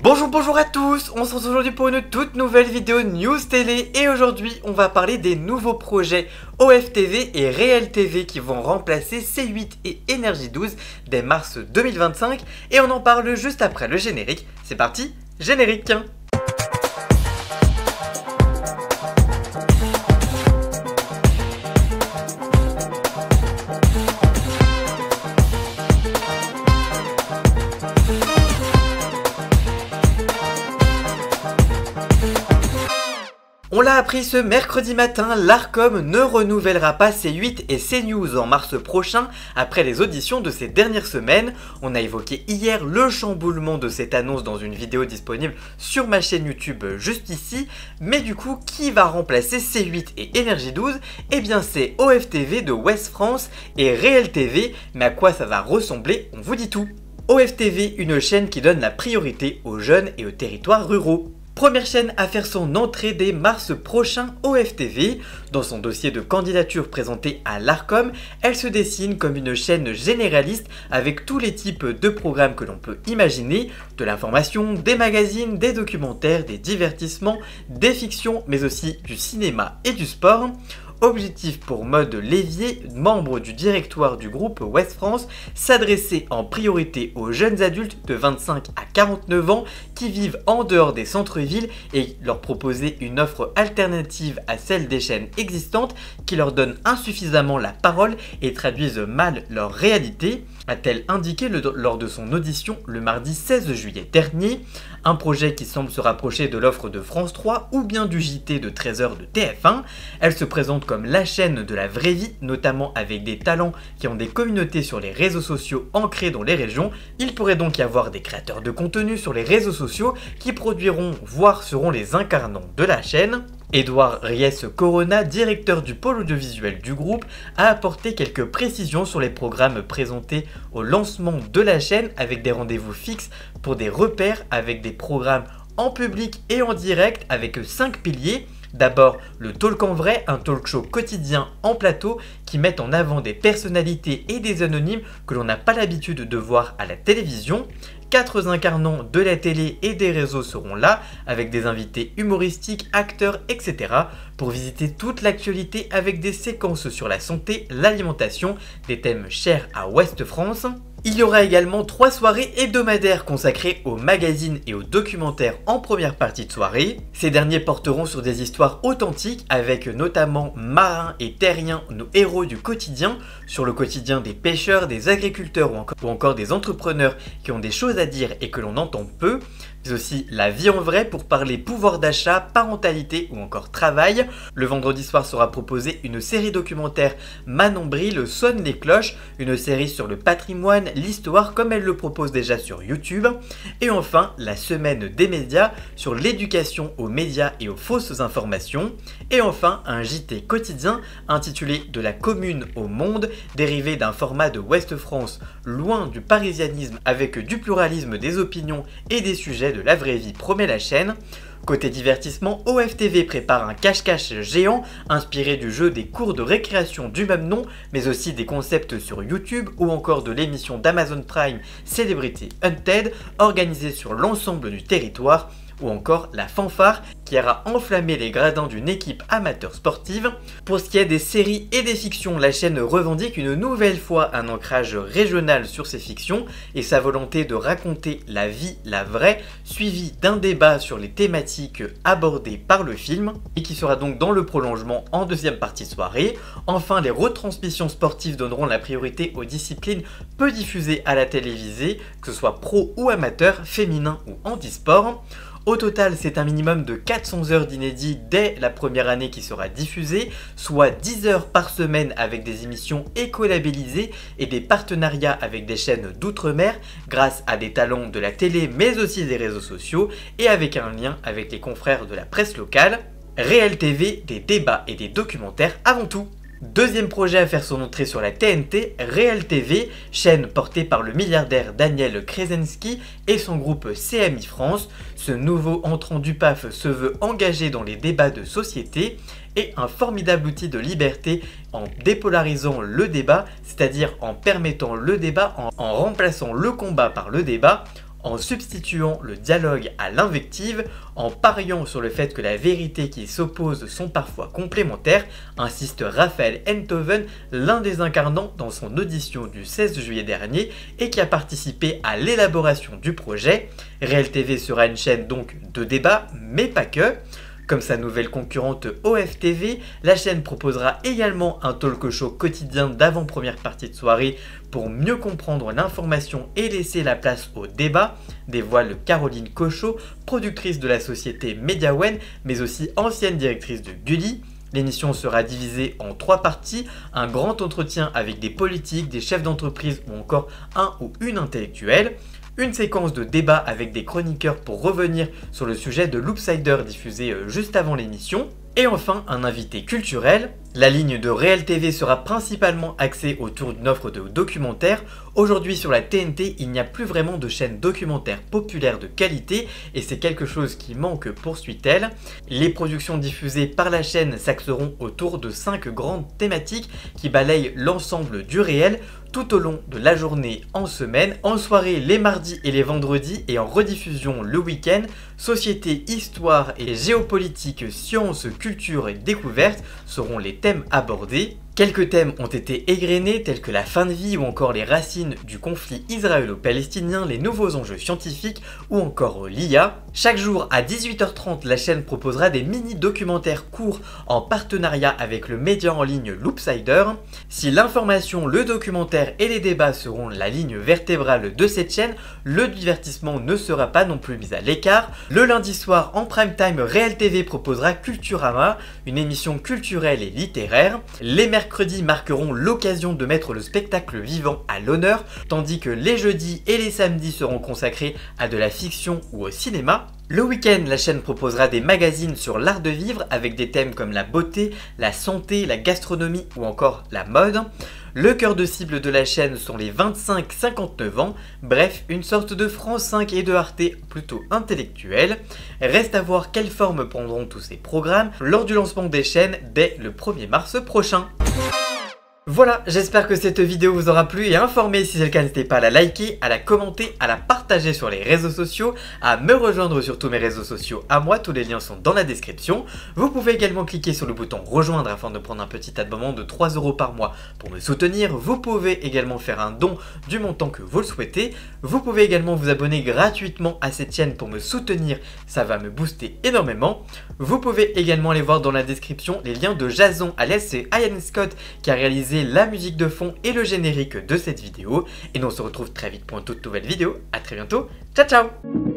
Bonjour à tous, on se retrouve aujourd'hui pour une toute nouvelle vidéo News Télé et aujourd'hui on va parler des nouveaux projets OFTV et Réel TV qui vont remplacer C8 et Énergie 12 dès mars 2025 et on en parle juste après le générique. C'est parti, générique! On l'a appris ce mercredi matin, l'Arcom ne renouvellera pas C8 et CNews en mars prochain après les auditions de ces dernières semaines. On a évoqué hier le chamboulement de cette annonce dans une vidéo disponible sur ma chaîne YouTube juste ici. Mais du coup, qui va remplacer C8 et Énergie 12? Eh bien c'est OFTV de Ouest France et Réel TV. Mais à quoi ça va ressembler? On vous dit tout. OFTV, une chaîne qui donne la priorité aux jeunes et aux territoires ruraux. Première chaîne à faire son entrée dès mars prochain, OFTV. Dans son dossier de candidature présenté à l'Arcom, elle se dessine comme une chaîne généraliste avec tous les types de programmes que l'on peut imaginer, de l'information, des magazines, des documentaires, des divertissements, des fictions, mais aussi du cinéma et du sport. Objectif pour Maude Lévier, membre du directoire du groupe Ouest France, s'adresser en priorité aux jeunes adultes de 25 à 49 ans qui vivent en dehors des centres-villes et leur proposer une offre alternative à celle des chaînes existantes qui leur donnent insuffisamment la parole et traduisent mal leur réalité, a-t-elle indiqué lors de son audition le mardi 16 juillet dernier. Un projet qui semble se rapprocher de l'offre de France 3 ou bien du JT de 13h de TF1. Elle se présente comme la chaîne de la vraie vie, notamment avec des talents qui ont des communautés sur les réseaux sociaux ancrées dans les régions. Il pourrait donc y avoir des créateurs de contenu sur les réseaux sociaux qui produiront, voire seront les incarnants de la chaîne. Édouard Ries-Corona, directeur du pôle audiovisuel du groupe, a apporté quelques précisions sur les programmes présentés au lancement de la chaîne avec des rendez-vous fixes pour des repères avec des programmes en public et en direct avec 5 piliers. D'abord, le Talk en vrai, un talk show quotidien en plateau qui met en avant des personnalités et des anonymes que l'on n'a pas l'habitude de voir à la télévision. 4 incarnants de la télé et des réseaux seront là, avec des invités humoristiques, acteurs, etc. pour visiter toute l'actualité avec des séquences sur la santé, l'alimentation, des thèmes chers à Ouest France. Il y aura également 3 soirées hebdomadaires consacrées aux magazines et aux documentaires en première partie de soirée. Ces derniers porteront sur des histoires authentiques avec notamment Marins et Terriens, nos héros du quotidien, sur le quotidien des pêcheurs, des agriculteurs ou encore des entrepreneurs qui ont des choses à dire et que l'on entend peu. Mais aussi la vie en vrai pour parler pouvoir d'achat, parentalité ou encore travail. Le vendredi soir sera proposée une série documentaire Manon Bril sonne les cloches, une série sur le patrimoine, l'histoire comme elle le propose déjà sur YouTube. Et enfin, la semaine des médias sur l'éducation aux médias et aux fausses informations. Et enfin, un JT quotidien intitulé De la commune au monde, dérivé d'un format de Ouest France loin du parisianisme avec du pluralisme des opinions et des sujets de la vraie vie, promet la chaîne. Côté divertissement, OFTV prépare un cache-cache géant inspiré du jeu des cours de récréation du même nom, mais aussi des concepts sur YouTube ou encore de l'émission d'Amazon Prime Celebrity Hunted organisée sur l'ensemble du territoire, ou encore la fanfare qui ira enflammer les gradins d'une équipe amateur sportive. Pour ce qui est des séries et des fictions, la chaîne revendique une nouvelle fois un ancrage régional sur ses fictions et sa volonté de raconter la vie, la vraie, suivie d'un débat sur les thématiques abordées par le film et qui sera donc dans le prolongement en deuxième partie de soirée. Enfin, les retransmissions sportives donneront la priorité aux disciplines peu diffusées à la télévisée, que ce soit pro ou amateur, féminin ou handisport. Au total, c'est un minimum de 400 heures d'inédits dès la première année qui sera diffusée, soit 10 heures par semaine avec des émissions éco-labellisées et des partenariats avec des chaînes d'outre-mer grâce à des talents de la télé mais aussi des réseaux sociaux et avec un lien avec les confrères de la presse locale. Réel TV, des débats et des documentaires avant tout. Deuxième projet à faire son entrée sur la TNT, Réel TV, chaîne portée par le milliardaire Daniel Kretinsky et son groupe CMI France. Ce nouveau entrant du PAF se veut engagé dans les débats de société et un formidable outil de liberté en dépolarisant le débat, c'est-à-dire en permettant le débat, en remplaçant le combat par le débat, en substituant le dialogue à l'invective, en pariant sur le fait que la vérité qui s'oppose sont parfois complémentaires, insiste Raphaël Enthoven, l'un des incarnants dans son audition du 16 juillet dernier et qui a participé à l'élaboration du projet. Réel TV sera une chaîne donc de débat, mais pas que. Comme sa nouvelle concurrente OFTV, la chaîne proposera également un talk show quotidien d'avant-première partie de soirée pour mieux comprendre l'information et laisser la place au débat, dévoile Caroline Cochot, productrice de la société Mediawen, mais aussi ancienne directrice de Gulli. L'émission sera divisée en 3 parties, un grand entretien avec des politiques, des chefs d'entreprise ou encore un ou une intellectuelle. Une séquence de débat avec des chroniqueurs pour revenir sur le sujet de Loopsider diffusé juste avant l'émission. Et enfin, un invité culturel. La ligne de Réel TV sera principalement axée autour d'une offre de documentaires. Aujourd'hui sur la TNT, il n'y a plus vraiment de chaîne documentaire populaire de qualité et c'est quelque chose qui manque, poursuit-elle. Les productions diffusées par la chaîne s'axeront autour de 5 grandes thématiques qui balayent l'ensemble du réel tout au long de la journée en semaine, en soirée les mardis et les vendredis et en rediffusion le week-end. Société, histoire et géopolitique, sciences, culture et découvertes seront les thèmes abordés. Quelques thèmes ont été égrenés tels que la fin de vie ou encore les racines du conflit israélo-palestinien, les nouveaux enjeux scientifiques ou encore l'IA. Chaque jour à 18h30, la chaîne proposera des mini-documentaires courts en partenariat avec le média en ligne Loopsider. Si l'information, le documentaire et les débats seront la ligne vertébrale de cette chaîne, le divertissement ne sera pas non plus mis à l'écart. Le lundi soir en prime time, Réel TV proposera Culturama, une émission culturelle et littéraire. Les mercredis marqueront l'occasion de mettre le spectacle vivant à l'honneur, tandis que les jeudis et les samedis seront consacrés à de la fiction ou au cinéma. Le week-end, la chaîne proposera des magazines sur l'art de vivre avec des thèmes comme la beauté, la santé, la gastronomie ou encore la mode. Le cœur de cible de la chaîne sont les 25-59 ans, bref, une sorte de France 5 et de Arte plutôt intellectuelle. Reste à voir quelle forme prendront tous ces programmes lors du lancement des chaînes dès le 1er mars prochain. Voilà, j'espère que cette vidéo vous aura plu et informé. Si c'est le cas, n'hésitez pas à la liker, à la commenter, à la partager sur les réseaux sociaux, à me rejoindre sur tous mes réseaux sociaux à moi, tous les liens sont dans la description. Vous pouvez également cliquer sur le bouton rejoindre afin de prendre un petit abonnement de 3 € par mois pour me soutenir. Vous pouvez également faire un don du montant que vous le souhaitez. Vous pouvez également vous abonner gratuitement à cette chaîne pour me soutenir, ça va me booster énormément. Vous pouvez également aller voir dans la description les liens de Jason, alias c'est Ian Scott qui a réalisé la musique de fond et le générique de cette vidéo. Et nous on se retrouve très vite pour une toute nouvelle vidéo. A très bientôt. Ciao ciao.